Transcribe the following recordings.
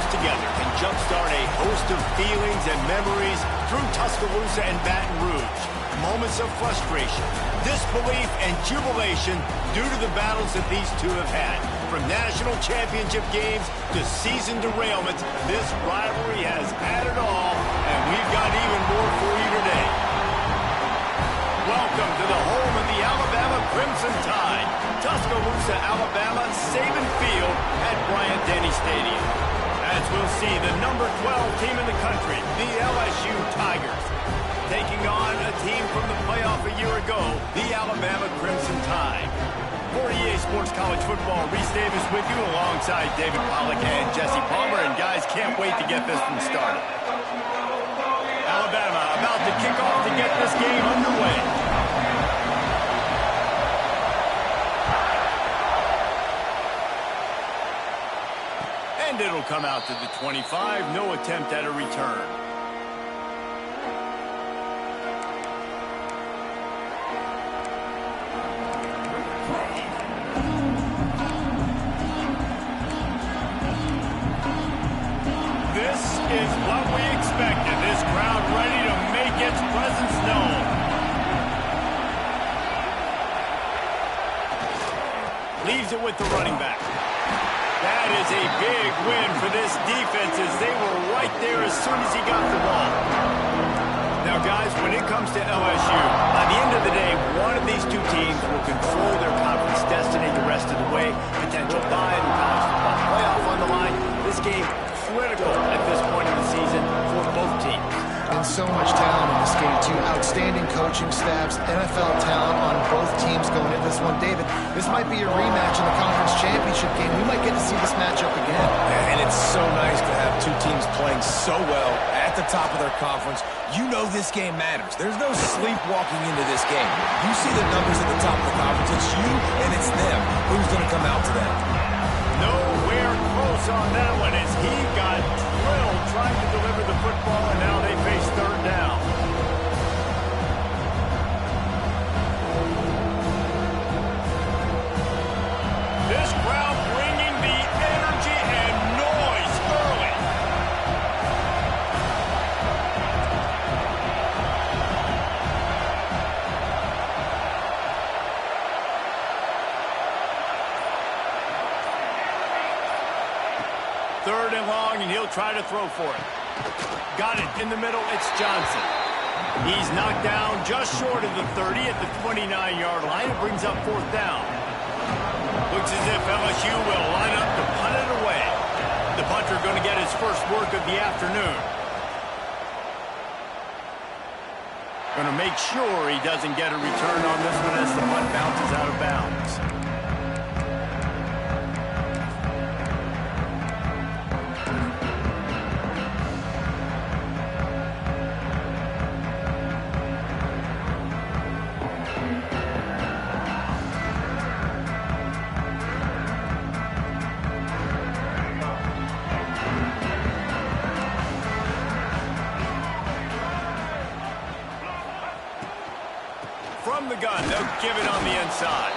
comes together can jumpstart a host of feelings and memories through Tuscaloosa and Baton Rouge. Moments of frustration, disbelief, and jubilation due to the battles that these two have had. From national championship games to season derailments, this rivalry has had it all, and we've got even more for you today. Welcome to the home of the Alabama Crimson Tide, Tuscaloosa, Alabama, Saban Field at Bryant-Denny Stadium. As we'll see, the number 12 team in the country, the LSU Tigers, taking on a team from the playoff a year ago, the Alabama Crimson Tide. For EA Sports College Football, Reese Davis with you alongside David Pollack and Jesse Palmer. And guys, can't wait to get this one started. Alabama about to kick off to get this game underway. And it'll come out to the 25. No attempt at a return. Is what we expected. This crowd ready to make its presence known. Leaves it with the running back. That is a big win for this defense as they were right there as soon as he got the ball. Now, guys, when it comes to LSU, by the end of the day, one of these two teams will control their conference destiny the rest of the way. Potential bye in the college football playoff on the line. This game critical at this point in the season for both teams. And so much talent in this game, too. Outstanding coaching staffs, NFL talent on both teams going into this one. David, this might be a rematch in the conference championship game. We might get to see this matchup again. And it's so nice to have two teams playing so well at the top of their conference. You know this game matters. There's no sleepwalking into this game. You see the numbers at the top of the conference. It's you and it's them. Who's going to come out to that? Nowhere close on that one as he got drilled trying to deliver the football, and now they face third down. This crowd bringing the energy and noise early. Third and long, and he'll try to throw for it. Got it in the middle. It's Johnson. He's knocked down just short of the 30 at the 29-yard line. It brings up fourth down. Looks as if LSU will line up to punt it away. The punter going to get his first work of the afternoon. Going to make sure he doesn't get a return on this one as the punt bounces out of bounds. From the gun, they'll give it on the inside.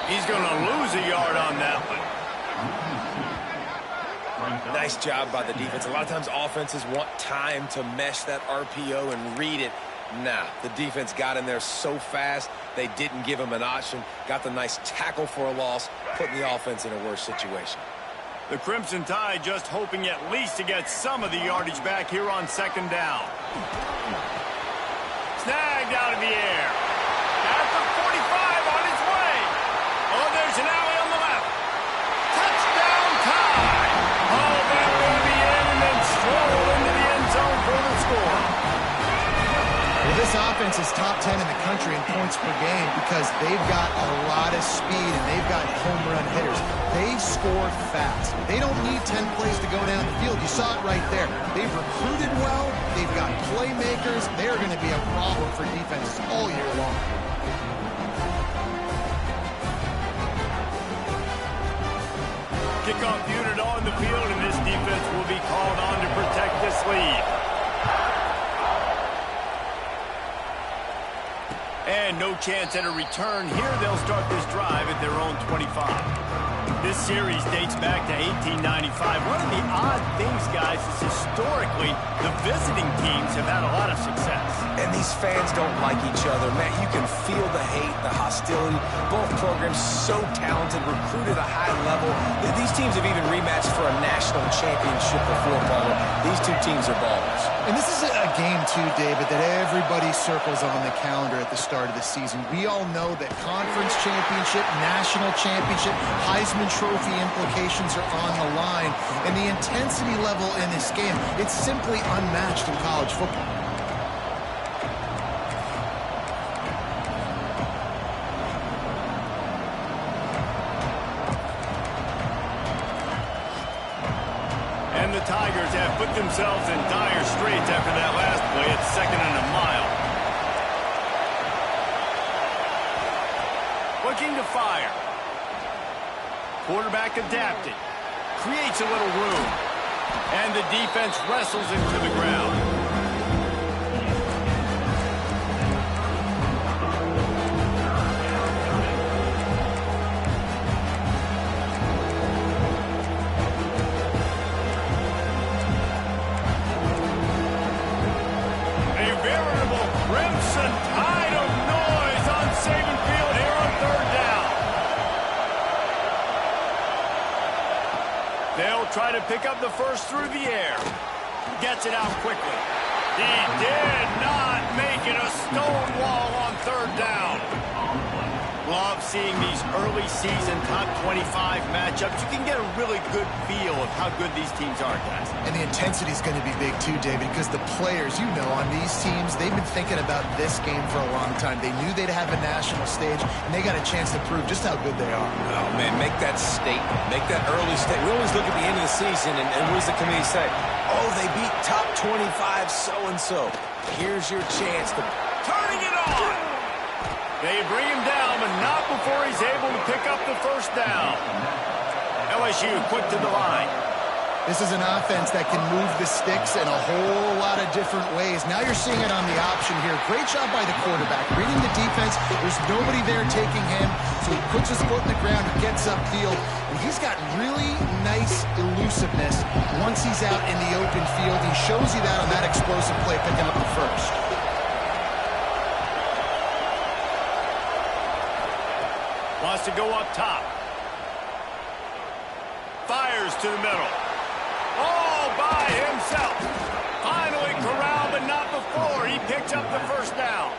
He's going to lose a yard on that one. Nice job by the defense. A lot of times offenses want time to mesh that RPO and read it. Nah, the defense got in there so fast, they didn't give him an option. Got the nice tackle for a loss, putting the offense in a worse situation. The Crimson Tide just hoping at least to get some of the yardage back here on second down. Snagged out of the air. At the 45 on its way. Oh, there's an alley on the left. Touchdown Tide. Oh, that will be in and then stroll into the end zone for the score. Well, this offense is top 10 in the country in points per game because they've got a lot of speed and they've got home run hitters. They score fast. They don't need 10 plays to go down the field. You saw it right there. They've recruited well. They've got playmakers. They're going to be a problem for defenses all year long. Kickoff unit on the field, and this defense will be called on to protect this lead. And no chance at a return here. They'll start this drive at their own 25. This series dates back to 1895. One of the odd things, guys, is historically the visiting teams have had a lot of success. And these fans don't like each other. Man, you can feel the hate, the hostility. Both programs so talented, recruited at a high level. These teams have even rematched for a national championship before, Paulo. These two teams are ballers. And this is a game, too, David, that everybody circles on the calendar at the start of the season. We all know that conference championship, national championship, Heisman Trophy implications are on the line. And the intensity level in this game, it's simply unmatched in college football. And the Tigers have put themselves in dire straits after that last play at 2nd and a mile. Looking to fire. Quarterback adapted. Creates a little room. And the defense wrestles him to the ground. Crimson Tide of noise on Saban Field here on 3rd down. They'll try to pick up the first through the air. Gets it out quickly. He did not make it a stone wall on 3rd down. Love seeing these early season top 25 matchups. You can get a really good feel of how good these teams are, guys. And the intensity is going to be big too, David, because the players, you know, on these teams, they've been thinking about this game for a long time. They knew they'd have a national stage, and they got a chance to prove just how good they are. Oh, man, make that statement. Make that early statement. We always look at the end of the season, and what does the committee say? Oh, they beat top 25 so-and-so. Here's your chance to... Turning it on! They bring him down, but not before he's able to pick up the first down. LSU quick to the line. This is an offense that can move the sticks in a whole lot of different ways. Now you're seeing it on the option here. Great job by the quarterback. Reading the defense, there's nobody there taking him, so he puts his foot in the ground, he gets upfield, and he's got really nice elusiveness once he's out in the open field. He shows you that on that explosive play, picking up the first. Wants to go up top. Fires to the middle. All by himself. Finally corralled, but not before he picks up the first down.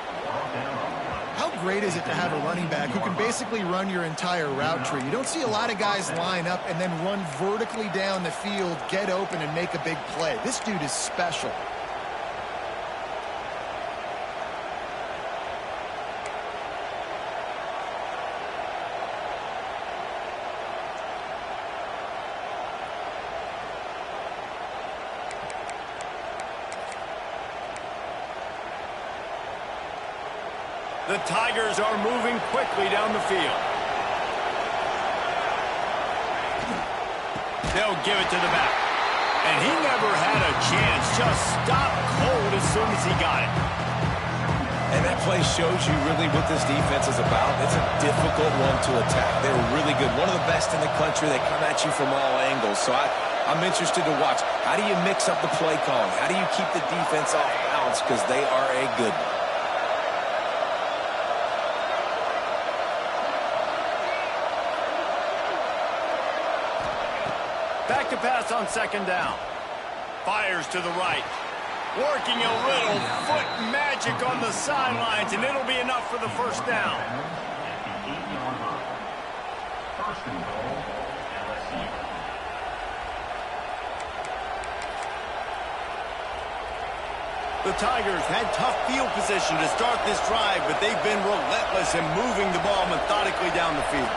How great is it to have a running back who can basically run your entire route tree? You don't see a lot of guys line up and then run vertically down the field, get open, and make a big play. This dude is special. The Tigers are moving quickly down the field. They'll give it to the back. And he never had a chance. Just stopped cold as soon as he got it. And that play shows you really what this defense is about. It's a difficult one to attack. They're really good. One of the best in the country. They come at you from all angles. So I'm interested to watch. How do you mix up the play calling? How do you keep the defense off balance? Because they are a good one. Back to pass on 2nd down. Fires to the right. Working a little foot magic on the sidelines, and it'll be enough for the first down. The Tigers had tough field position to start this drive, but they've been relentless in moving the ball methodically down the field.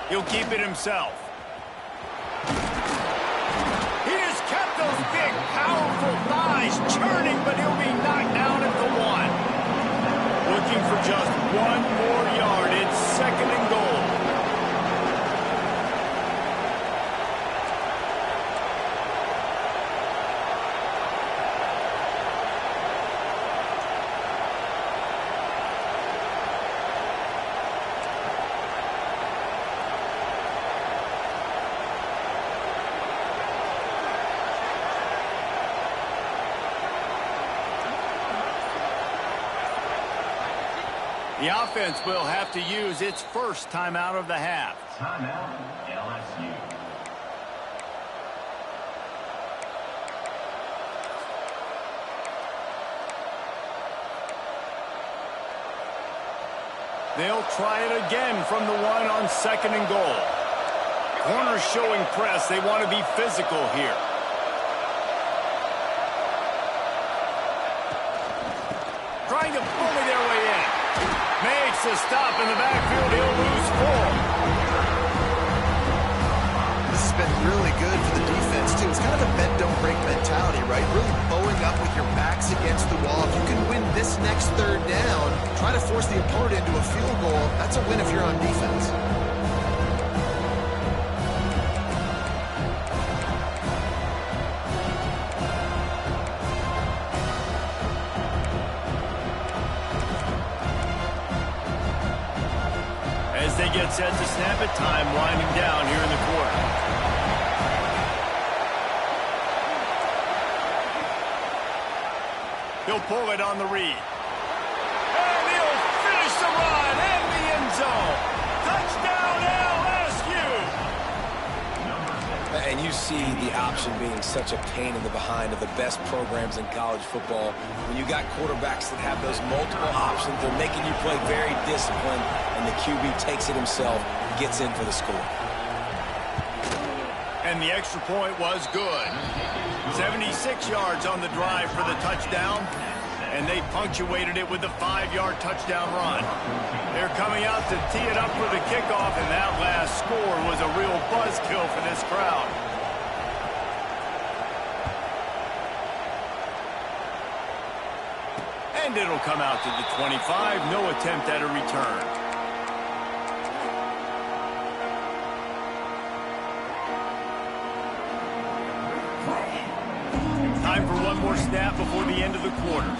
He'll keep it himself. He just kept those big, powerful thighs churning, but he'll be knocked down at the 1. Looking for just 1 more yard. It's 2nd and goal. The offense will have to use its first timeout of the half. Timeout, LSU. They'll try it again from the one on 2nd and goal. Corners showing press. They want to be physical here. Trying to bully their way in. Makes a stop in the backfield. He'll lose 4. This has been really good for the defense, too. It's kind of a bend-don't-break mentality, right? Really bowing up with your backs against the wall. If you can win this next third down, try to force the opponent into a field goal. That's a win if you're on defense. As they get set to snap it, time winding down here in the quarter. He'll pull it on the read. And he'll finish the run in the end zone. Touchdown LSU! And you see the option being such a pain in the behind of the best programs in college football. When you got quarterbacks that have those multiple options, they're making you play very disciplined, and the QB takes it himself, gets in for the score. And the extra point was good. 76 yards on the drive for the touchdown, and they punctuated it with a 5-yard touchdown run. They're coming out to tee it up for the kickoff, and that last score was a real buzzkill for this crowd. And it'll come out to the 25. No attempt at a return. Time for one more snap before the end of the quarter.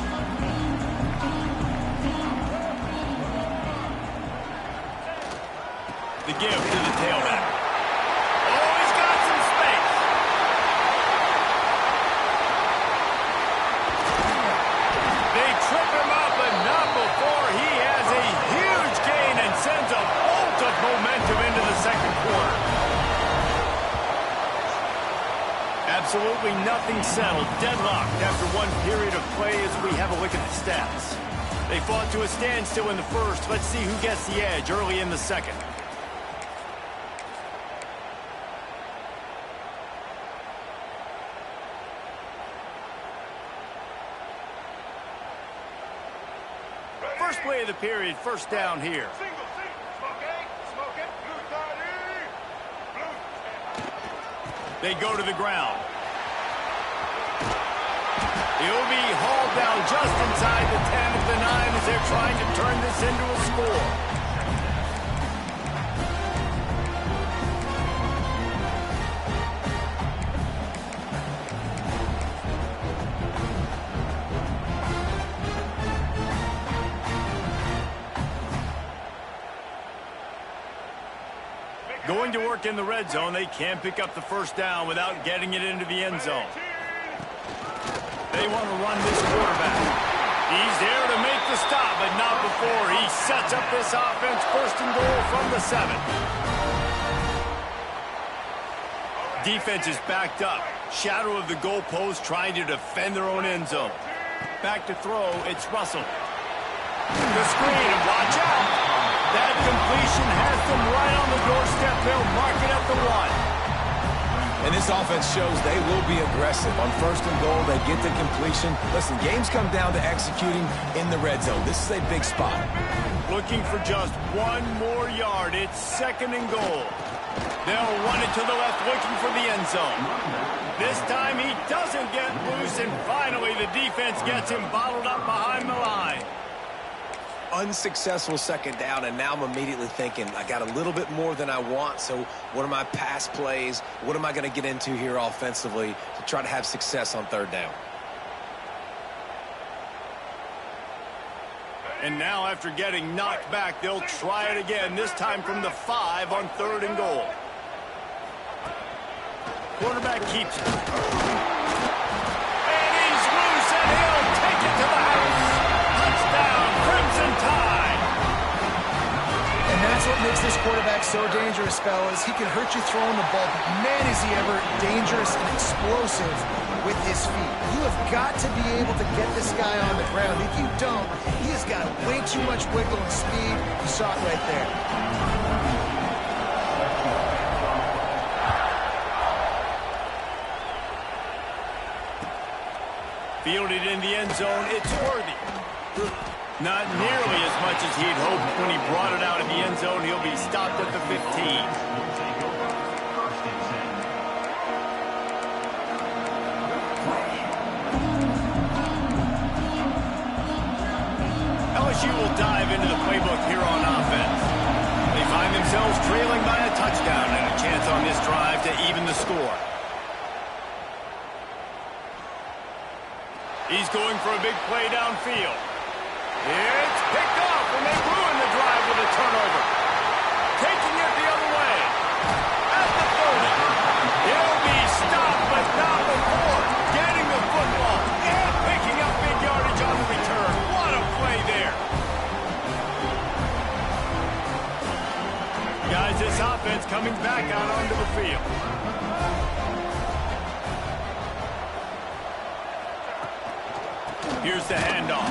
The give to the tailback. Oh, he's got some space. They trip him up, but not before he has a huge gain and sends a bolt of momentum into the second quarter. Absolutely nothing settled. Deadlocked after one period of play as we have a look at the stats. They fought to a standstill in the first. Let's see who gets the edge early in the second. First play of the period, first down here. They go to the ground. He'll be hauled down just inside the 10 of the 9 as they're trying to turn this into a score. Going to work in the red zone, they can't pick up the first down without getting it into the end zone. They want to run this quarterback. He's there to make the stop, but not before he sets up this offense. First and goal from the 7. Defense is backed up. Shadow of the goalpost trying to defend their own end zone. Back to throw, it's Russell. The screen, and watch out. That completion has them right on the doorstep. They'll mark it at the 1. And this offense shows they will be aggressive. On first and goal, they get the completion. Listen, games come down to executing in the red zone. This is a big spot. Looking for just one more yard. It's 2nd and goal. They'll run it to the left, looking for the end zone. This time he doesn't get loose, and finally the defense gets him bottled up behind the line. Unsuccessful second down, and now I'm immediately thinking, I got a little bit more than I want, so what are my pass plays? What am I going to get into here offensively to try to have success on third down? And now after getting knocked back, they'll try it again, this time from the 5 on 3rd and goal. Quarterback keeps it. And he's loose, and he'll take it to the house. Touchdown, Crimson Tide. what makes this quarterback so dangerous, fellas. He can hurt you throwing the ball, but man, is he ever dangerous and explosive with his feet. You have got to be able to get this guy on the ground. If you don't, he has got way too much wiggle and speed. You saw it right there. Fielded in the end zone, it's Worthy. Not nearly as much as he'd hoped when he brought it out of the end zone. He'll be stopped at the 15. LSU will dive into the playbook here on offense. They find themselves trailing by a touchdown and a chance on this drive to even the score. He's going for a big play downfield. It's picked off, and they ruin the drive with a turnover. Taking it the other way. At the 30. He'll be stopped, but not before getting the football and picking up big yardage on the return. What a play there. Guys, this offense coming back out onto the field. Here's the handoff.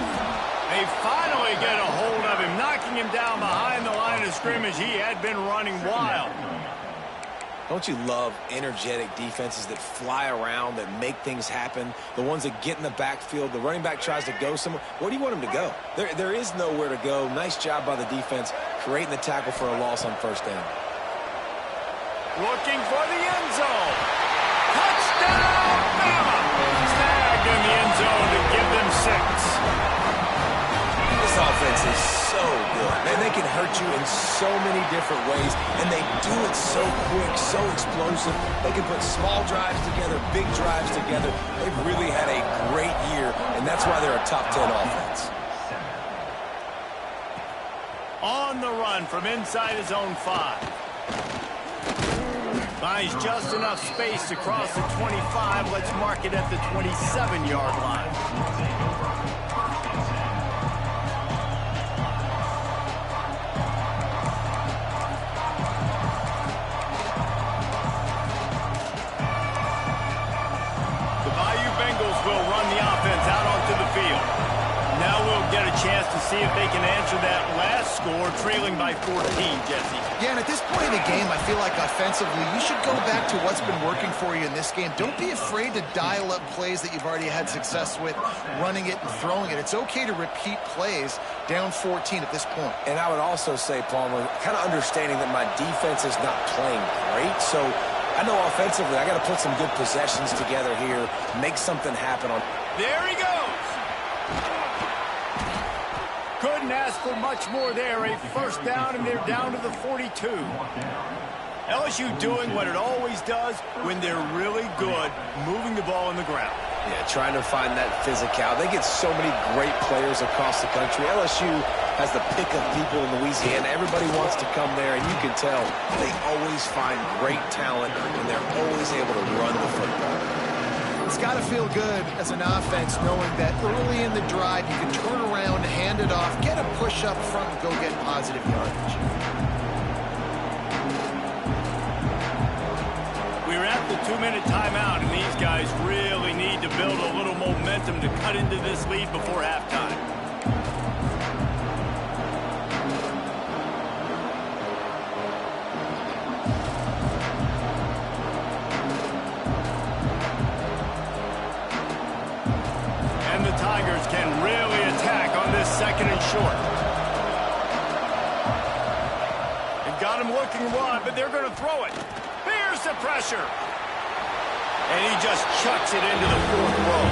They finally get a hold of him, knocking him down behind the line of scrimmage. He had been running wild. Don't you love energetic defenses that fly around, that make things happen? The ones that get in the backfield, the running back tries to go somewhere. Where do you want him to go? There is nowhere to go. Nice job by the defense, creating the tackle for a loss on first down. Looking for the end zone. Touchdown, Bama! Snagged in the end zone to give them 6. This offense is so good. Man, they can hurt you in so many different ways, and they do it so quick, so explosive. They can put small drives together, big drives together. They've really had a great year, and that's why they're a top 10 offense. On the run from inside his own 5. Finds just enough space to cross the 25. Let's mark it at the 27-yard line. Chance to see if they can answer that last score, trailing by 14, Jesse. Yeah, and at this point in the game, I feel like offensively, you should go back to what's been working for you in this game. Don't be afraid to dial up plays that you've already had success with, running it and throwing it. It's okay to repeat plays down 14 at this point. And I would also say, Palmer, kind of understanding that my defense is not playing great, so I know offensively I got to put some good possessions together here, make something happen on. There he goes. Couldn't ask for much more there. A first down, and they're down to the 42. LSU doing what it always does when they're really good, moving the ball on the ground. Yeah, trying to find that physicality. They get so many great players across the country. LSU has the pick of people in Louisiana. Everybody wants to come there, and you can tell they always find great talent, and they're always able to run the football. It's got to feel good as an offense knowing that early in the drive you can turn around, hand it off, get a push up front, and go get positive yardage. We're at the 2-minute timeout, and these guys really need to build a little momentum to cut into this lead before halftime. Tigers can really attack on this second and short. They've got him looking wide, but they're going to throw it. Here's the pressure. And he just chucks it into the 4th row.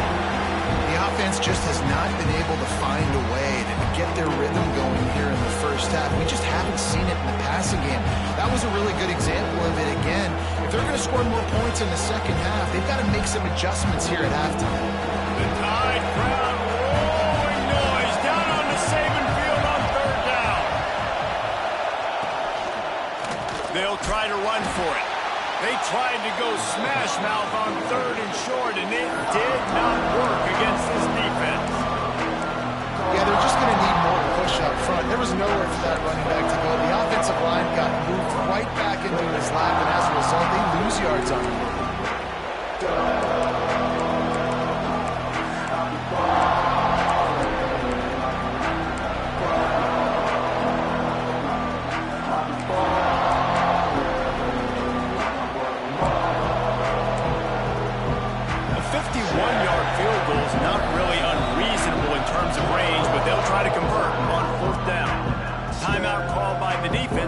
The offense just has not been able to find a way to get their rhythm going here in the first half. We just haven't seen it in the passing game. That was a really good example of it again. If they're going to score more points in the second half, they've got to make some adjustments here at halftime. The Tide crowd rolling noise down on the Saban field on 3rd down. They'll try to run for it. They tried to go smash mouth on 3rd and short, and it did not work against this defense. Yeah, they're just going to need more push up front. There was nowhere for that running back to go. The offensive line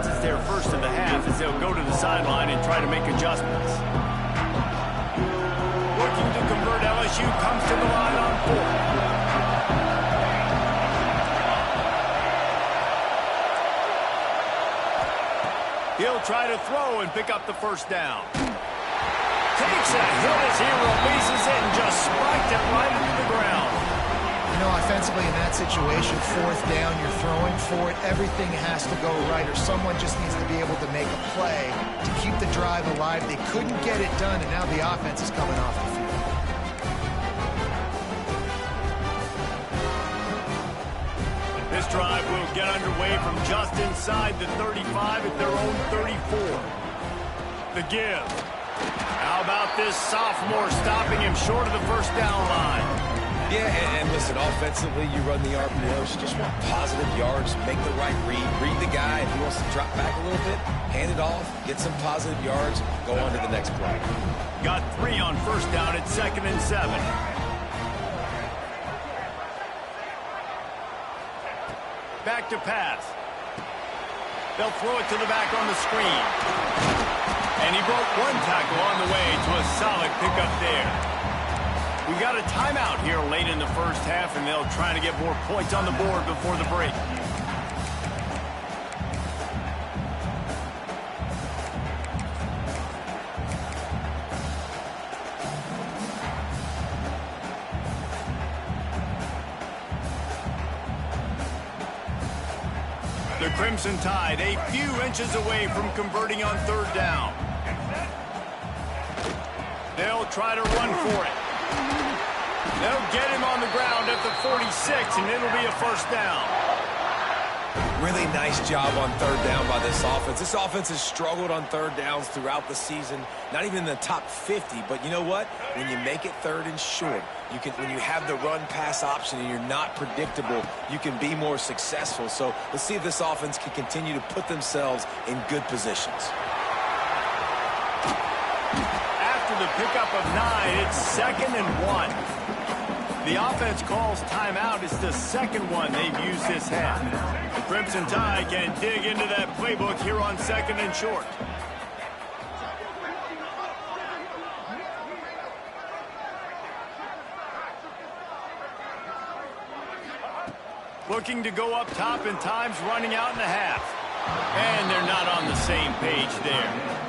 offense is their first of the half as they'll go to the sideline and try to make adjustments. Looking to convert, LSU comes to the line on 4th. He'll try to throw and pick up the first down. Takes a hit as he releases it and just spiked it right into the ground. You know, offensively in that situation, 4th down, you're throwing for it. Everything has to go right, or someone just needs to be able to make a play to keep the drive alive. They couldn't get it done, and now the offense is coming off the field. This drive will get underway from just inside the 35 at their own 34. The give. How about this sophomore stopping him short of the first down line? Yeah, and listen, offensively, you run the RPOs. You just want positive yards, make the right read the guy. If he wants to drop back a little bit, hand it off, get some positive yards, go on to the next play. Got 3 on first down at 2nd and 7. Back to pass. They'll throw it to the back on the screen. And he broke 1 tackle on the way to a solid pickup there. We got a timeout here late in the first half, and they'll try to get more points on the board before the break. The Crimson Tide a few inches away from converting on 3rd down. They'll try to run for it. They'll get him on the ground at the 46, and it'll be a first down. Really nice job on 3rd down by this offense. This offense has struggled on 3rd downs throughout the season. Not even in the top 50, but you know what? When you make it 3rd and short, when you have the run-pass option and you're not predictable, you can be more successful. So let's see if this offense can continue to put themselves in good positions. After the pickup of 9, it's 2nd and 1. The offense calls timeout. It's the second one they've used this half. The Crimson Tide can dig into that playbook here on 2nd and short. Looking to go up top, and time's running out in the half. And they're not on the same page there.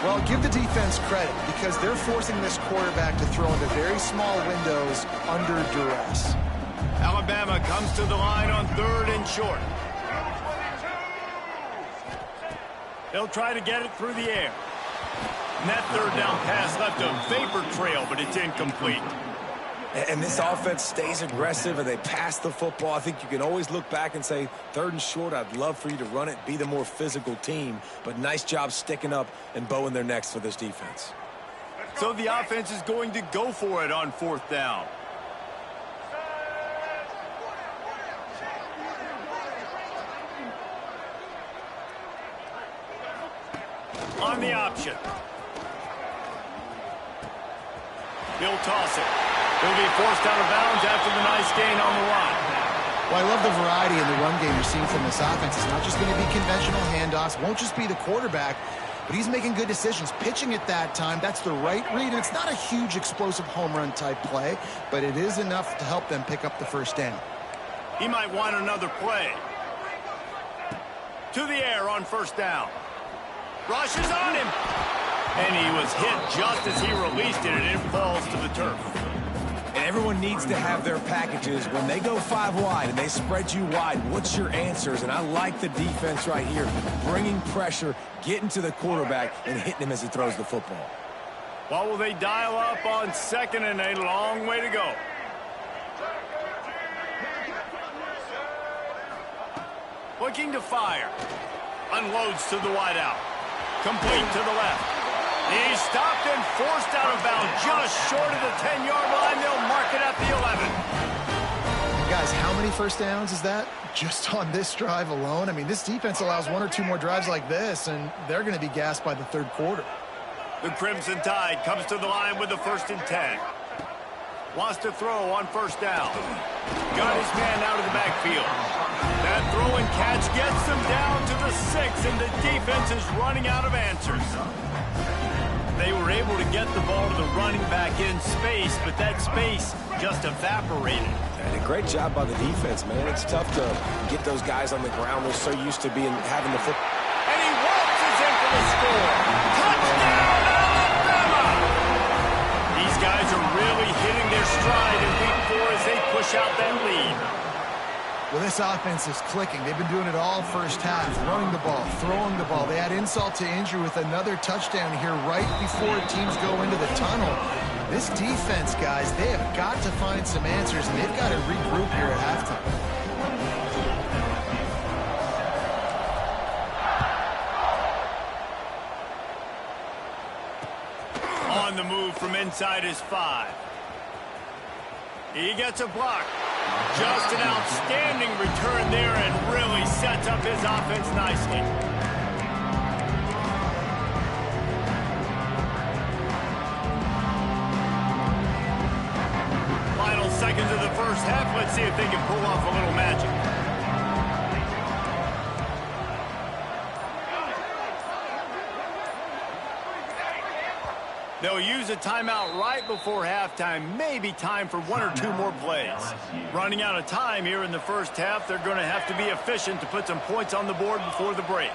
Well, give the defense credit because they're forcing this quarterback to throw into very small windows under duress. Alabama comes to the line on 3rd and short. They'll try to get it through the air. And that 3rd down pass left a vapor trail, but it's incomplete. And this offense stays aggressive and they pass the football. I think you can always look back and say, 3rd and short, I'd love for you to run it, be the more physical team. But nice job sticking up and bowing their necks for this defense. So the offense is going to go for it on 4th down. On the option. He'll toss it. He'll be forced out of bounds after the nice gain on the run. Well, I love the variety in the run game you're seeing from this offense. It's not just going to be conventional handoffs. Won't just be the quarterback, but he's making good decisions. Pitching at that time, that's the right read. And it's not a huge explosive home run type play, but it is enough to help them pick up the first down. He might want another play. To the air on 1st down. Rushes on him. And he was hit just as he released it, and it falls to the turf. And everyone needs to have their packages. When they go 5 wide and they spread you wide, what's your answers? And I like the defense right here, bringing pressure, getting to the quarterback, and hitting him as he throws the football. What will they dial up on 2nd and a long way to go? Looking to fire. Unloads to the wideout. Complete to the left. He's stopped and forced out of bounds just short of the 10-yard line. They'll mark it at the 11. Guys, how many first downs is that just on this drive alone? I mean, this defense allows 1 or 2 more drives like this, and they're going to be gassed by the 3rd quarter. The Crimson Tide comes to the line with the 1st and 10. Wants to throw on 1st down. Got his man out of the backfield. That throw throwing catch gets them down to the 6, and the defense is running out of answers. They were able to get the ball to the running back in space, but that space just evaporated. And a great job by the defense, man. It's tough to get those guys on the ground. They're so used to having the football. And he waltzes in for the score. Touchdown, Alabama! These guys are really hitting their stride in week 4 as they push out that lead. Well, this offense is clicking. They've been doing it all first half, running the ball, throwing the ball. They add insult to injury with another touchdown here right before teams go into the tunnel. This defense, guys, they have got to find some answers, and they've got to regroup here at halftime. On the move from inside his 5. He gets a block. Just an outstanding return there and really sets up his offense nicely. Final seconds of the first half. Let's see if they can pull off a little magic. They'll use a timeout right before halftime. Maybe time for 1 or 2 more plays. Running out of time here in the first half. They're going to have to be efficient to put some points on the board before the break.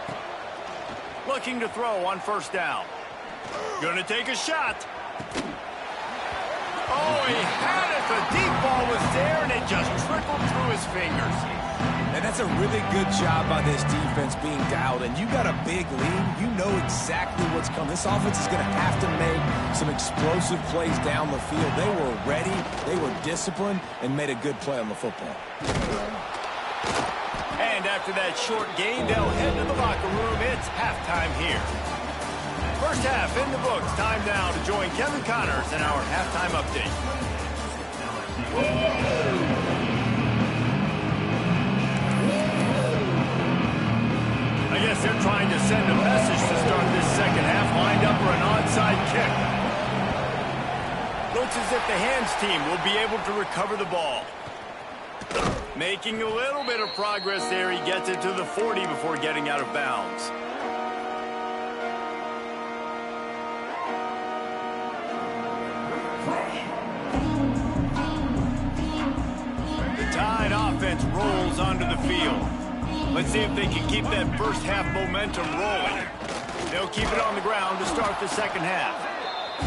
Looking to throw on first down. Going to take a shot. Oh, he had it. The deep ball was there, and it just trickled through his fingers. And that's a really good job by this defense being dialed. And you got a big lead. You know exactly what's coming. This offense is going to have to make some explosive plays down the field. They were ready, they were disciplined, and made a good play on the football. And after that short gain, they'll head to the locker room. It's halftime here. First half in the books. Time now to join Kevin Connors in our halftime update. I guess they're trying to send a message to start this second half. Lined up for an onside kick. Looks as if the hands team will be able to recover the ball. Making a little bit of progress there. He gets it to the 40 before getting out of bounds. The Tide offense rolls onto the field. Let's see if they can keep that first half momentum rolling. They'll keep it on the ground to start the second half.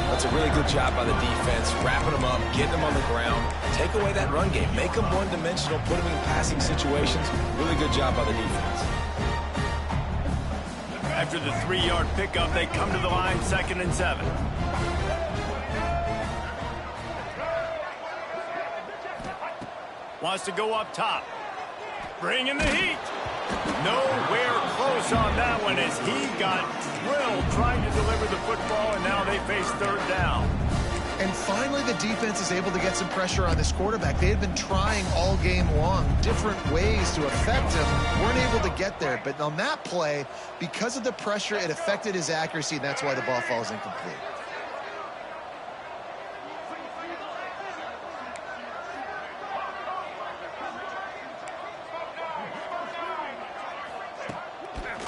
That's a really good job by the defense, wrapping them up, getting them on the ground, take away that run game, make them one-dimensional, put them in passing situations. Really good job by the defense. After the 3-yard pickup, they come to the line 2nd and 7. Wants to go up top. Bringing the heat. Nowhere close on that one as he got drilled trying to deliver the football, and now they face 3rd down. And finally, the defense is able to get some pressure on this quarterback. They had been trying all game long different ways to affect him. Weren't able to get there. But on that play, because of the pressure, it affected his accuracy, and that's why the ball falls incomplete.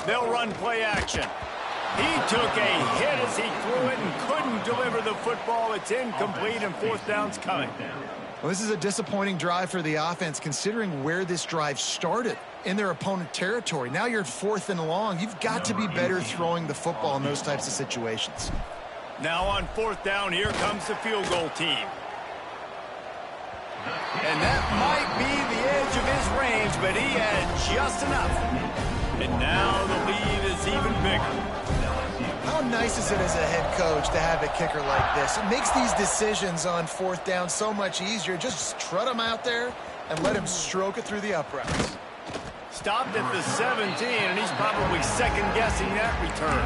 They'll run play action. He took a hit as he threw it and couldn't deliver the football. It's incomplete, and 4th down's coming. Well, this is a disappointing drive for the offense, considering where this drive started in their opponent territory. Now you're at 4th and long. You've got to be better throwing the football in those types of situations. Now on 4th down, here comes the field goal team. And that might be the edge of his range, but he had just enough. And now the lead is even bigger. How nice is it as a head coach to have a kicker like this? It makes these decisions on 4th down so much easier. Just trot him out there and let him stroke it through the uprights. Stopped at the 17, and he's probably second-guessing that return.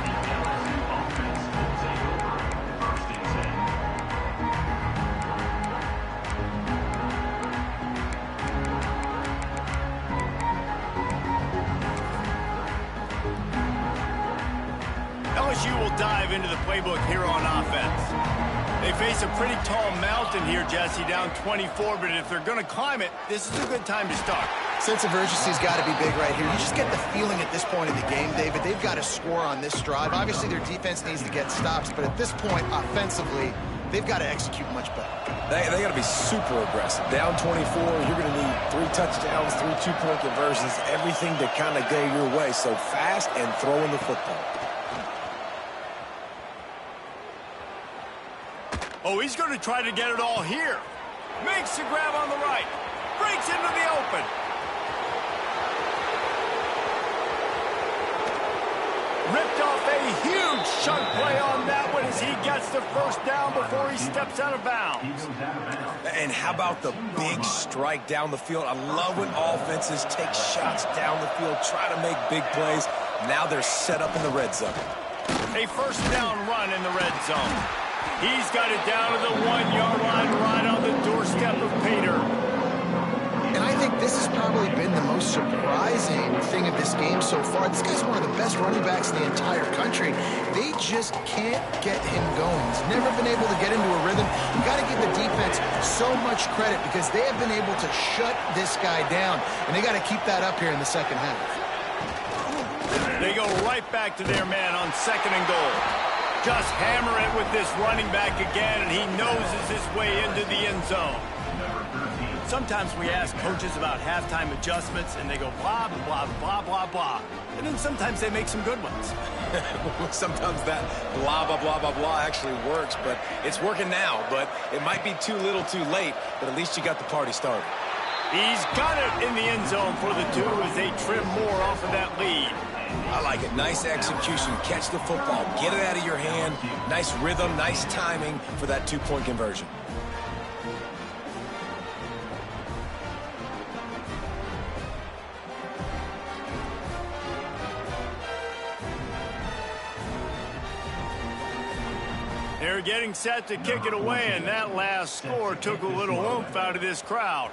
LSU will dive into the playbook here on offense. They face a pretty tall mountain here, Jesse, down 24, but if they're going to climb it, this is a good time to start. Sense of urgency's got to be big right here. You just get the feeling at this point of the game, David, they've got to score on this drive. Obviously, their defense needs to get stops, but at this point, offensively, they've got to execute much better. They got to be super aggressive. Down 24, you're going to need 3 touchdowns, 3 two-point conversions, everything to kind of go your way. So fast and throwing the football. Oh, he's going to try to get it all here. Makes the grab on the right. Breaks into the open. Ripped off a huge chunk play on that one as he gets the first down before he steps out of bounds. And how about the big strike down the field? I love when offenses take shots down the field, try to make big plays. Now they're set up in the red zone. A first down run in the red zone. He's got it down to the 1-yard line right on the doorstep of Pater. And I think this has probably been the most surprising thing of this game so far. This guy's one of the best running backs in the entire country. They just can't get him going. He's never been able to get into a rhythm. You got to give the defense so much credit because they have been able to shut this guy down, and they got to keep that up here in the second half. They go right back to their man on 2nd and goal. Just hammer it with this running back again, and he noses his way into the end zone. Sometimes we ask coaches about halftime adjustments, and they go blah, blah, blah, blah, blah. And then sometimes they make some good ones. Sometimes that blah, blah, blah, blah, blah actually works, but it's working now. But it might be too little too late, but at least you got the party started. He's got it in the end zone for the 2 as they trim more off of that lead. I like it. Nice execution. Catch the football. Get it out of your hand. Nice rhythm, nice timing for that 2-point conversion. They're getting set to kick it away, and that last score took a little oomph out of this crowd.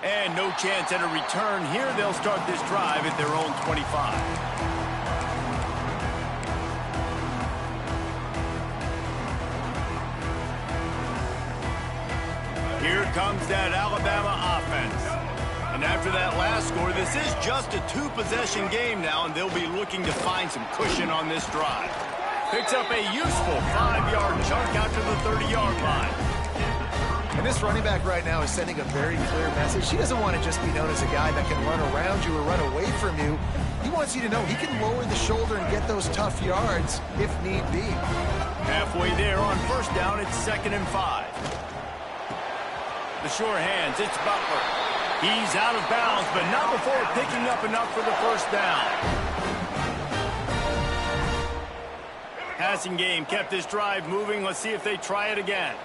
And no chance at a return here. They'll start this drive at their own 25. Here comes that Alabama offense. And after that last score, this is just a 2-possession game now, and they'll be looking to find some cushion on this drive. Picks up a useful 5-yard chunk out to the 30-yard line. And this running back right now is sending a very clear message. He doesn't want to just be known as a guy that can run around you or run away from you. He wants you to know he can lower the shoulder and get those tough yards if need be. Halfway there on first down, it's 2nd and 5. The sure hands, it's Butler. He's out of bounds, but not before picking up enough for the first down. Passing game kept this drive moving. Let's see if they try it again.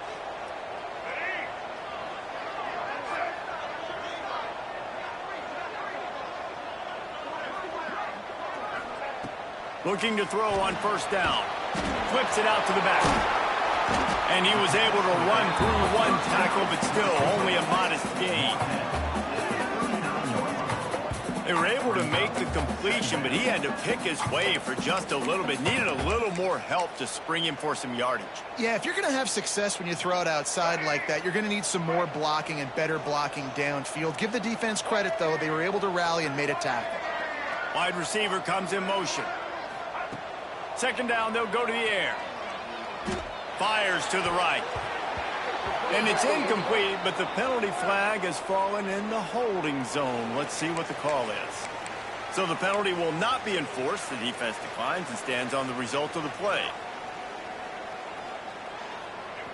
Looking to throw on first down. Flips it out to the back. And he was able to run through 1 tackle, but still only a modest gain. They were able to make the completion, but he had to pick his way for just a little bit. Needed a little more help to spring him for some yardage. Yeah, if you're going to have success when you throw it outside like that, you're going to need some more blocking and better blocking downfield. Give the defense credit, though. They were able to rally and made a tackle. Wide receiver comes in motion. 2nd down, they'll go to the air. Fires to the right. And it's incomplete, but the penalty flag has fallen in the holding zone. Let's see what the call is. So the penalty will not be enforced. The defense declines and stands on the result of the play.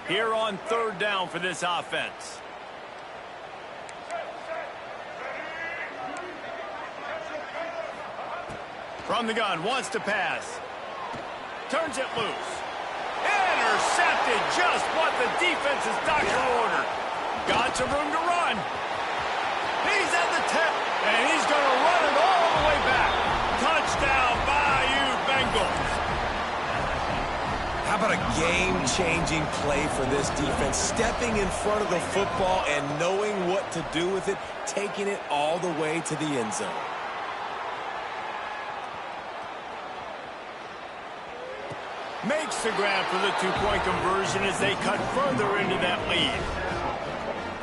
Here on 3rd down for this offense. From the gun, wants to pass. Turns it loose. Intercepted, just what the defense's doctor ordered. Got some room to run. He's at the 10, and he's going to run it all the way back. Touchdown, Bayou Bengals. How about a game-changing play for this defense? Stepping in front of the football and knowing what to do with it, taking it all the way to the end zone. makes the grab for the two-point conversion as they cut further into that lead.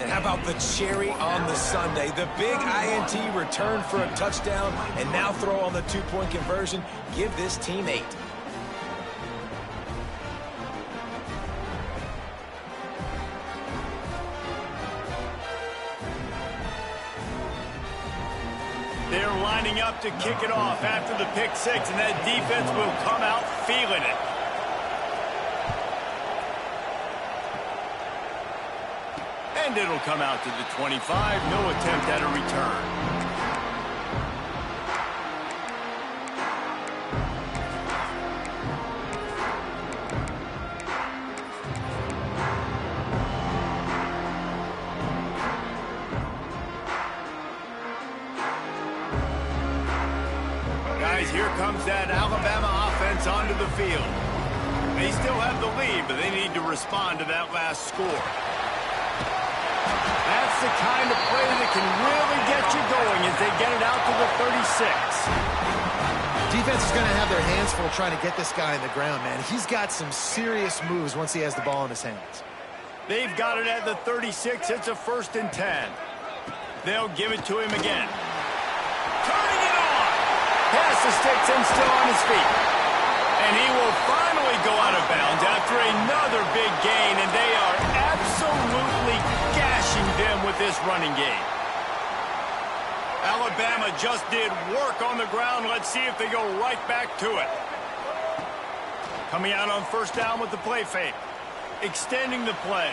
And how about the cherry on the sundae? The big INT return for a touchdown, and now throw on the two-point conversion. Give this team 8. They're lining up to kick it off after the pick six, and that defense will come out feeling it. And it'll come out to the 25. No attempt at a return. Guys, here comes that Alabama offense onto the field. They still have the lead, but they need to respond to that last score. That's the kind of play that can really get you going as they get it out to the 36. Defense is going to have their hands full trying to get this guy on the ground, man. He's got some serious moves once he has the ball in his hands. They've got it at the 36. It's a 1st and 10. They'll give it to him again. Turning it on. Pass the sticks and still on his feet. And he will finally go out of bounds after another big gain, and they are absolutely gashing them with this running game. Alabama just did work on the ground. Let's see if they go right back to it. Coming out on 1st down with the play fake. Extending the play.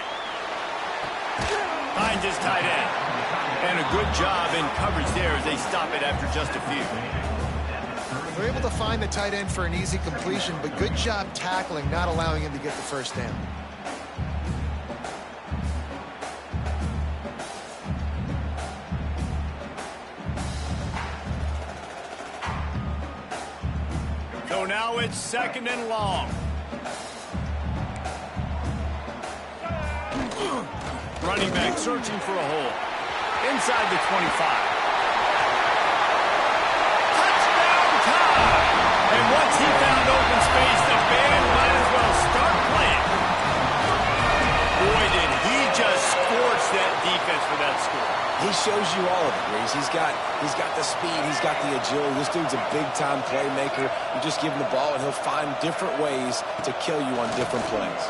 Finds his tight end. And a good job in coverage there as they stop it after just a few. They're able to find the tight end for an easy completion, but good job tackling, not allowing him to get the 1st down. So now it's 2nd and long. Running back searching for a hole. Inside the 25. And once he found open space, the band might as well start playing. Boy, did he just scorch that defense for that score. He shows you all of it, Reese. He's got the speed, he's got the agility. This dude's a big-time playmaker. You just give him the ball, and he'll find different ways to kill you on different plays.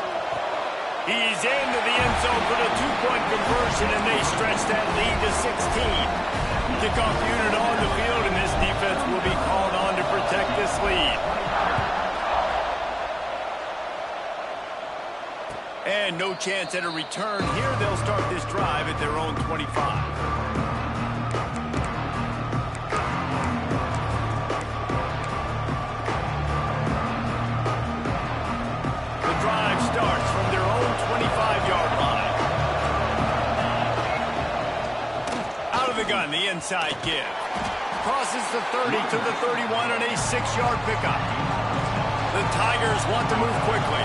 He's into the end zone for the two-point conversion, and they stretch that lead to 16. Kickoff unit on the field, and this defense will be called on to protect this lead. And no chance at a return here. They'll start this drive at their own 25. Starts from their own 25-yard line. Out of the gun, the inside give. Crosses the 30 to the 31 on a 6-yard pickup. The Tigers want to move quickly.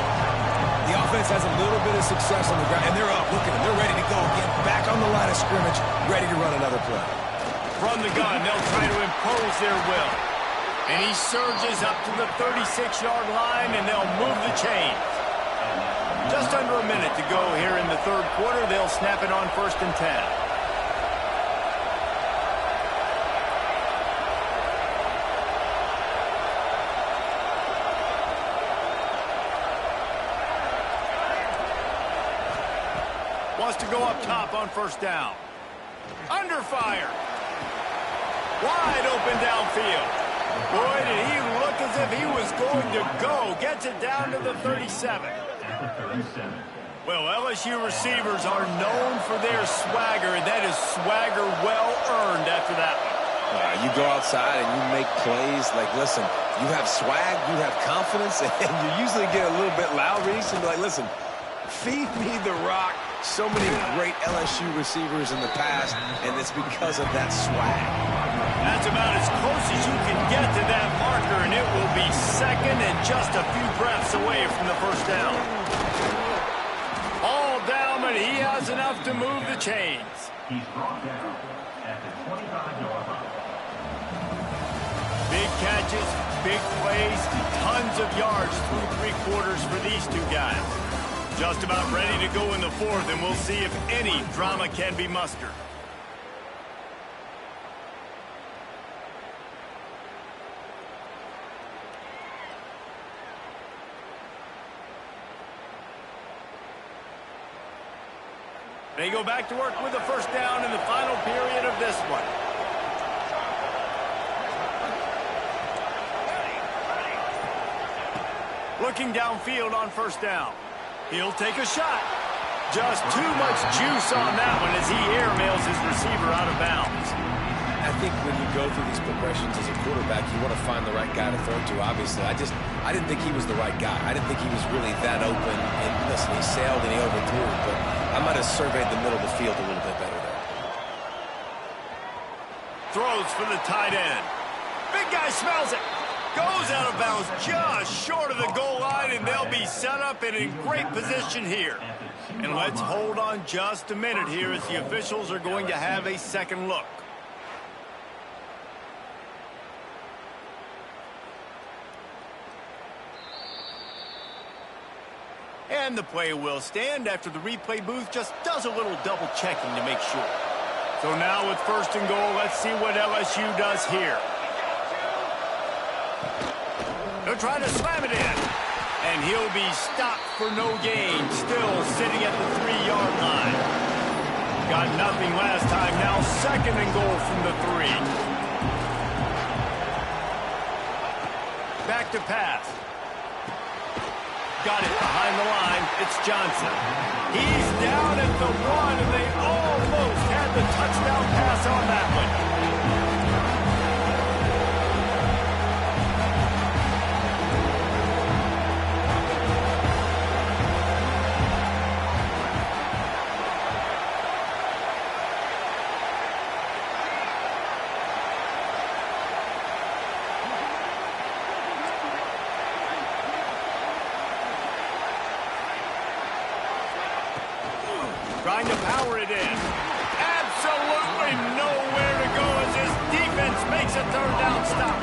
The offense has a little bit of success on the ground, and they're up. Look at them. They're ready to go again. Back on the line of scrimmage, ready to run another play. From the gun, they'll try to impose their will. And he surges up to the 36-yard line, and they'll move the chains. Just under a minute to go here in the 3rd quarter. They'll snap it on 1st and 10. Wants to go up top on 1st down. Under fire. Wide open downfield. Boy, did he look as if he was going to go. Gets it down to the 37. Well, LSU receivers are known for their swagger, and that is swagger well earned after that one. You go outside and you make plays. Like, listen, you have swag, you have confidence, and you usually get a little bit loud, Reese, and be like, listen, feed me the rock. So many great LSU receivers in the past, and it's because of that swag. That's about as close as you can get to that marker, and it will be 2nd and just a few breaths away from the 1st down. All down, but he has enough to move the chains. He's brought down at the 25-yard line. Big catches, big plays, tons of yards through three quarters for these two guys. Just about ready to go in the fourth, and we'll see if any drama can be mustered. They go back to work with a first down in the final period of this one. Looking downfield on first down. He'll take a shot. Just too much juice on that one as he airmails his receiver out of bounds. I think when you go through these progressions as a quarterback, you want to find the right guy to throw to, obviously. I didn't think he was the right guy. I didn't think he was really that open. And listen, he sailed and he overthrew it, but I might have surveyed the middle of the field a little bit better there. Throws for the tight end. Big guy smells it. Goes out of bounds just short of the goal line, and they'll be set up and in great position here. And let's hold on just a minute here as the officials are going to have a second look. And the play will stand after the replay booth just does a little double checking to make sure. So now with first and goal, let's see what LSU does here. They'll try to slam it in. And he'll be stopped for no gain, still sitting at the 3-yard line. Got nothing last time, now second and goal from the 3. Back to pass. Got it behind the line. It's Johnson. He's down at the 1, and they almost had the touchdown pass on that one. Trying to power it in. Absolutely nowhere to go as his defense makes a third down stop.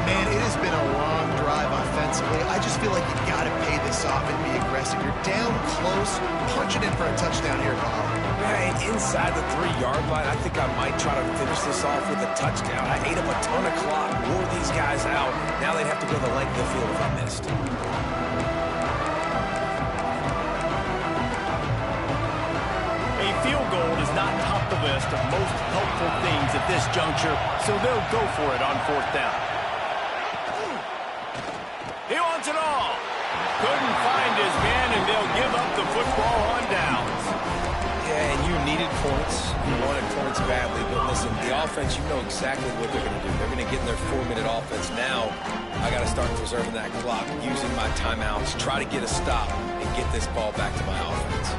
Man, it has been a long drive offensively. I just feel like you got to pay this off and be aggressive. You're down close. Punch it in for a touchdown here, Bob. Man, inside the 3-yard line, I think I might try to finish this off with a touchdown. I ate up a ton of clock, wore these guys out. Now they'd have to go the length of the field if I missed. Field goal does not top the list of most helpful things at this juncture, so they'll go for it on fourth down. He wants it all. Couldn't find his man, and they'll give up the football on downs. Yeah, and you needed points. You wanted points badly, but listen, the offense, you know exactly what they're going to do. They're going to get in their 4-minute offense. Now, I got to start preserving that clock, using my timeouts, try to get a stop, and get this ball back to my offense.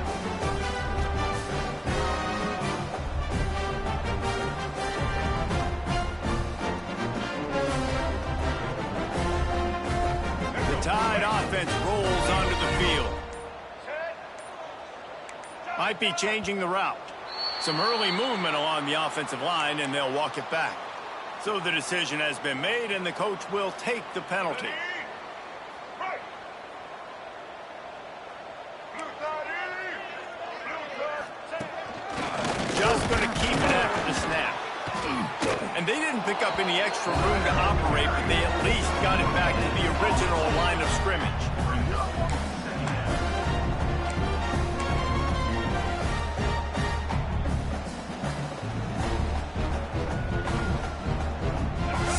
Tide offense rolls onto the field. Might be changing the route. Some early movement along the offensive line, and they'll walk it back. So the decision has been made, and the coach will take the penalty. Just going to keep it after the snap. And they didn't pick up any extra room to operate, but they at least got it back to the original line of scrimmage.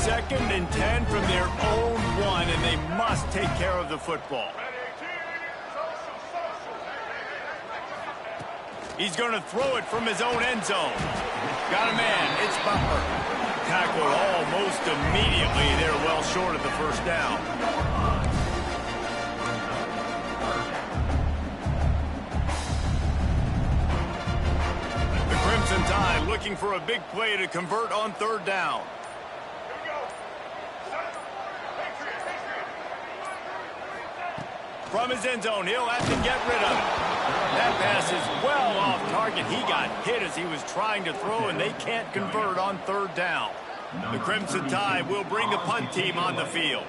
Second and 10 from their own 1, and they must take care of the football. He's going to throw it from his own end zone. Got a man. It's Butler. Tackled almost immediately. They're well short of the first down. The Crimson Tide looking for a big play to convert on third down. From his end zone, he'll have to get rid of it. That pass is well off target. He got hit as he was trying to throw, and they can't convert on third down. The Crimson Tide will bring the punt team on the field.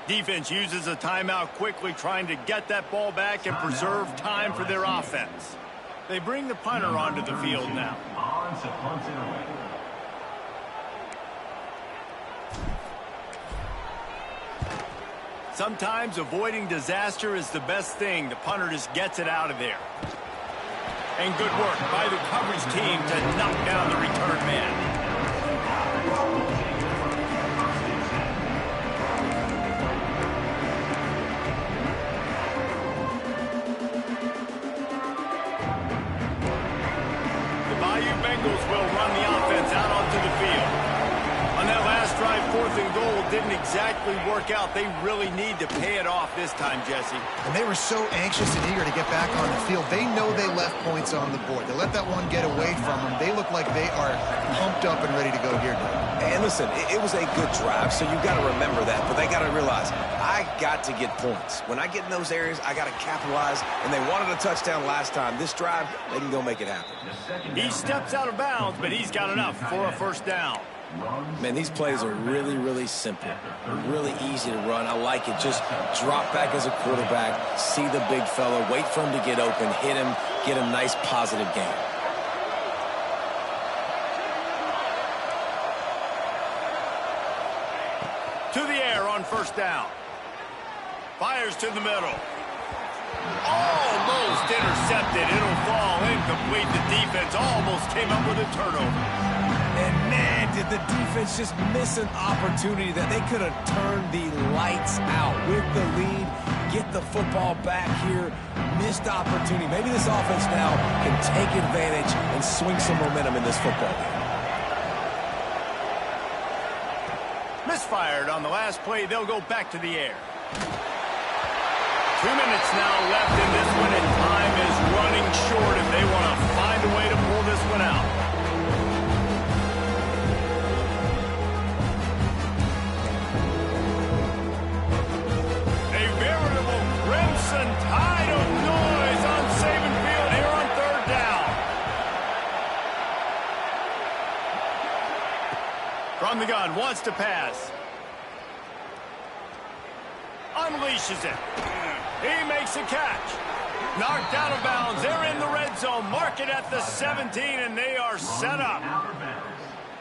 Defense uses a timeout quickly, trying to get that ball back and preserve time for their offense. They bring the punter onto the field now. On to punt it away. Sometimes avoiding disaster is the best thing. The punter just gets it out of there. And good work by the coverage team to knock down the return man. The Bayou Bengals will run the offense out onto the field. On that last drive, 4th and goal didn't exactly work out. They really need to pay it off this time, Jesse. And they were so anxious and eager to get back on the field. They know they left points on the board. They let that one get away from them. They look like they are pumped up and ready to go here, Doug. And listen, it was a good drive, so you've got to remember that. But they got to realize, I got to get points. When I get in those areas, I got to capitalize. And they wanted a touchdown last time. This drive, they can go make it happen. He steps out of bounds, but he's got enough for a first down. Man, these plays are really, really simple. They're really easy to run. I like it. Just drop back as a quarterback, see the big fella, wait for him to get open, hit him, get a nice positive gain. To the air on first down. Fires to the middle. Almost intercepted. It'll fall incomplete. The defense almost came up with a turnover. And man, did the defense just miss an opportunity that they could have turned the lights out with the lead, get the football back here, missed opportunity. Maybe this offense now can take advantage and swing some momentum in this football game. Misfired on the last play. They'll go back to the air. 2 minutes now left in this one, and time is running short if they want to find a way to pull this one out. Crimson Tide of noise on Saban Field here on third down. From the gun, wants to pass. Unleashes it. He makes a catch. Knocked out of bounds. They're in the red zone. Mark it at the 17, and they are set up.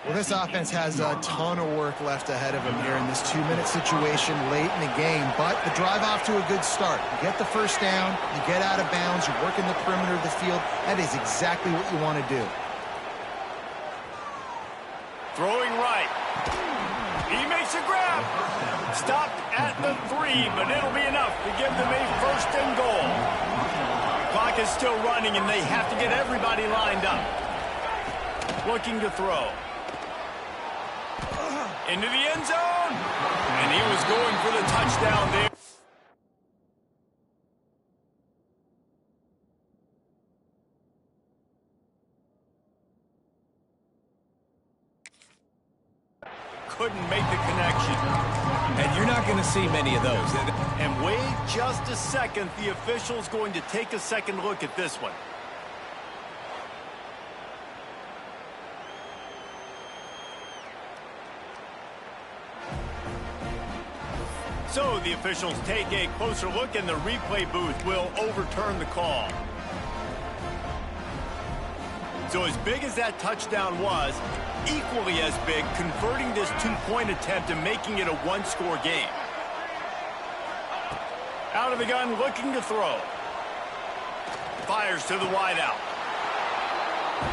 Well, this offense has a ton of work left ahead of them here in this 2-minute situation late in the game, but the drive off to a good start. You get the first down, you get out of bounds, you work in the perimeter of the field. That is exactly what you want to do. Throwing right. He makes a grab. Stopped at the 3, but it'll be enough to give them a first and goal. Clock is still running, and they have to get everybody lined up. Looking to throw. Into the end zone. And he was going for the touchdown there. Couldn't make the connection. And you're not going to see many of those. And wait just a second. The official's going to take a second look at this one. So the officials take a closer look, and the replay booth will overturn the call. So as big as that touchdown was, equally as big, converting this two-point attempt and making it a one-score game. Out of the gun, looking to throw. Fires to the wideout.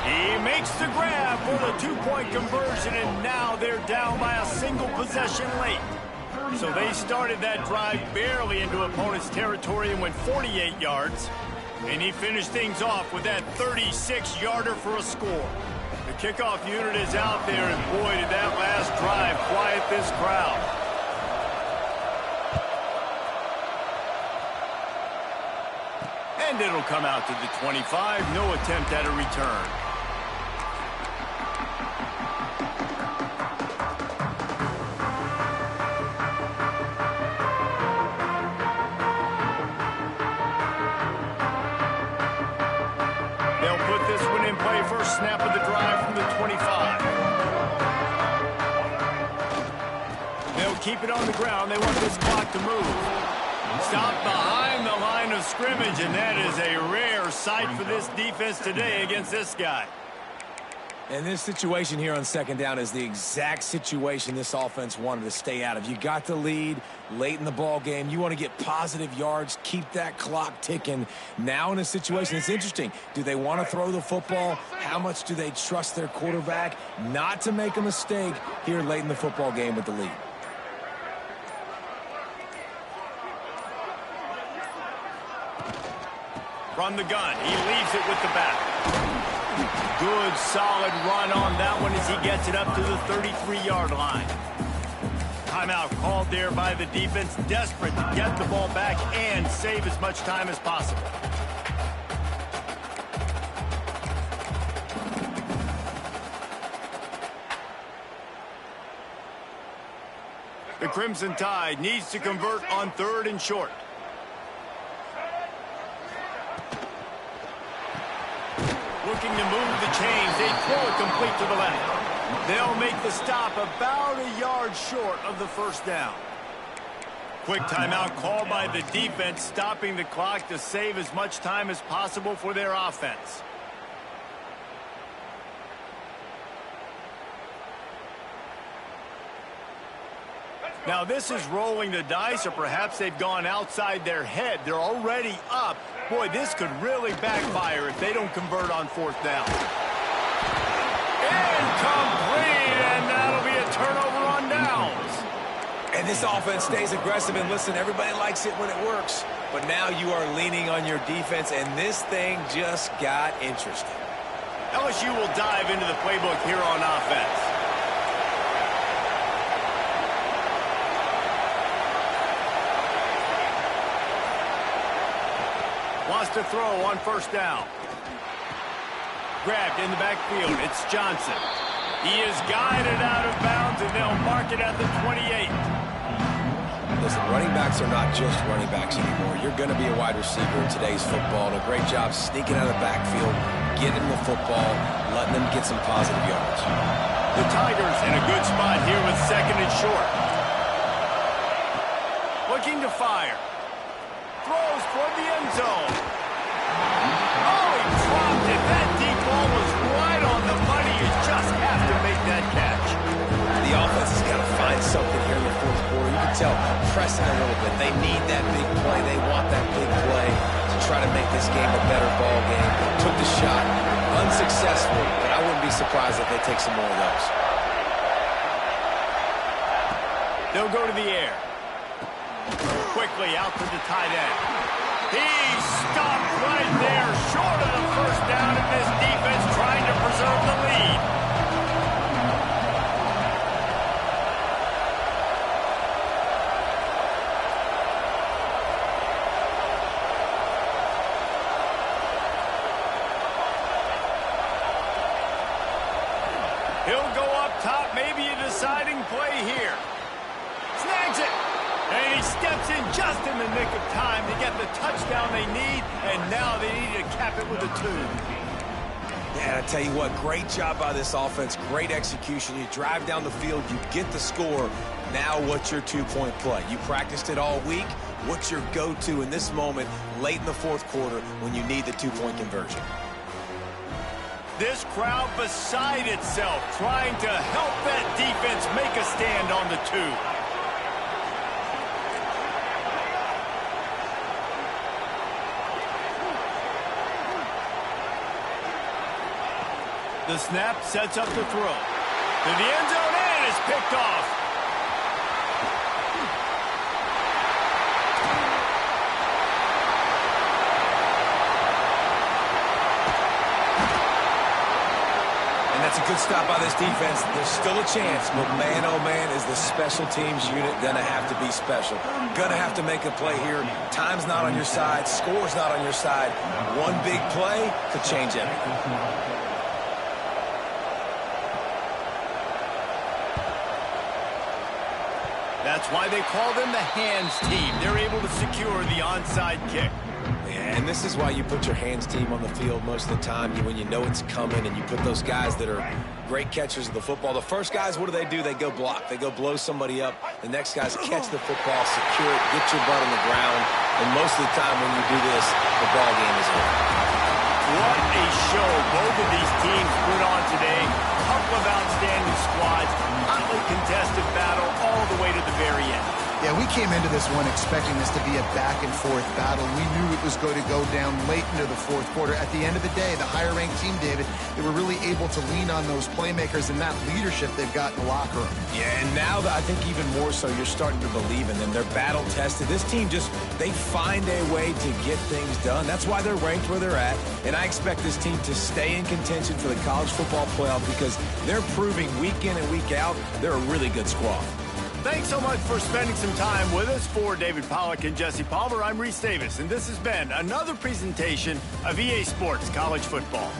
He makes the grab for the two-point conversion, and now they're down by a single possession late. So they started that drive barely into opponent's territory and went 48 yards. And he finished things off with that 36-yarder for a score. The kickoff unit is out there, and boy, did that last drive quiet this crowd. And it'll come out to the 25. No attempt at a return. They'll put this one in play. First snap of the drive from the 25. keep it on the ground. They want this clock to move. Stop behind the line of scrimmage, and that is a rare sight for this defense today against this guy. And this situation here on second down is the exact situation this offense wanted to stay out of. You got the lead late in the ball game. You want to get positive yards, keep that clock ticking. Now in a situation, it's interesting. Do they want to throw the football? How much do they trust their quarterback not to make a mistake here late in the football game with the lead? From the gun, he leaves it with the back. Good, solid run on that one as he gets it up to the 33-yard line. Timeout called there by the defense, desperate to get the ball back and save as much time as possible. The Crimson Tide needs to convert on 3rd and short. Looking to move the chains. They throw it complete to the left. They'll make the stop about a yard short of the first down. Quick timeout called by the defense, stopping the clock to save as much time as possible for their offense. Now this is rolling the dice, or perhaps they've gone outside their head. They're already up. Boy, this could really backfire if they don't convert on 4th down. Incomplete, and that'll be a turnover on downs. And this offense stays aggressive, and listen, everybody likes it when it works. But now you are leaning on your defense, and this thing just got interesting. LSU will dive into the playbook here on offense. Wants to throw on 1st down. Grabbed in the backfield. It's Johnson. He is guided out of bounds, and they'll mark it at the 28. Listen, running backs are not just running backs anymore. You're going to be a wide receiver in today's football, and a great job sneaking out of the backfield, getting the football, letting them get some positive yards. The Tigers in a good spot here with 2nd and short. Looking to fire. Throws toward the end zone. Oh, he dropped it. That deep ball was right on the money. You just have to make that catch. The offense has got to find something here in the 4th quarter. You can tell pressing a little bit. They need that big play. They want that big play to try to make this game a better ball game. Took the shot. Unsuccessful, but I wouldn't be surprised if they take some more of those. They'll go to the air. Quickly out to the tight end. He stopped right there, short of the 1st down, and this defense trying to preserve the lead. He'll go up top, maybe a deciding play here. Snags it. And he steps in just in the nick of time to get the touchdown they need, and now they need to cap it with a 2. Man, I tell you what, great job by this offense, great execution. You drive down the field, you get the score. Now what's your 2-point play? You practiced it all week. What's your go-to in this moment late in the 4th quarter when you need the 2-point conversion? This crowd beside itself, trying to help that defense make a stand on the 2. The snap sets up the throw. To the end zone, and is picked off. And that's a good stop by this defense. There's still a chance, but man, oh man, is the special teams unit going to have to be special. Going to have to make a play here. Time's not on your side. Score's not on your side. One big play could change everything. That's why they call them the hands team. They're able to secure the onside kick. Yeah, Yeah, and this is why you put your hands team on the field most of the time when you know it's coming, and you put those guys that are great catchers of the football. The first guys, what do? They go block. They go blow somebody up. The next guys catch the football, secure it, get your butt on the ground. And most of the time when you do this, the ball game is over. What a show both of these teams put on today. Couple of outstanding squads, hotly contested battle all the way to the very end. Yeah, we came into this one expecting this to be a back-and-forth battle. We knew it was going to go down late into the fourth quarter. At the end of the day, the higher-ranked team, David, they were really able to lean on those playmakers and that leadership they've got in the locker room. Yeah, and now I think even more so, you're starting to believe in them. They're battle-tested. This team they find a way to get things done. That's why they're ranked where they're at. And I expect this team to stay in contention for the college football playoff because they're proving week in and week out they're a really good squad. Thanks so much for spending some time with us. For David Pollack and Jesse Palmer, I'm Reese Davis, and this has been another presentation of EA Sports College Football.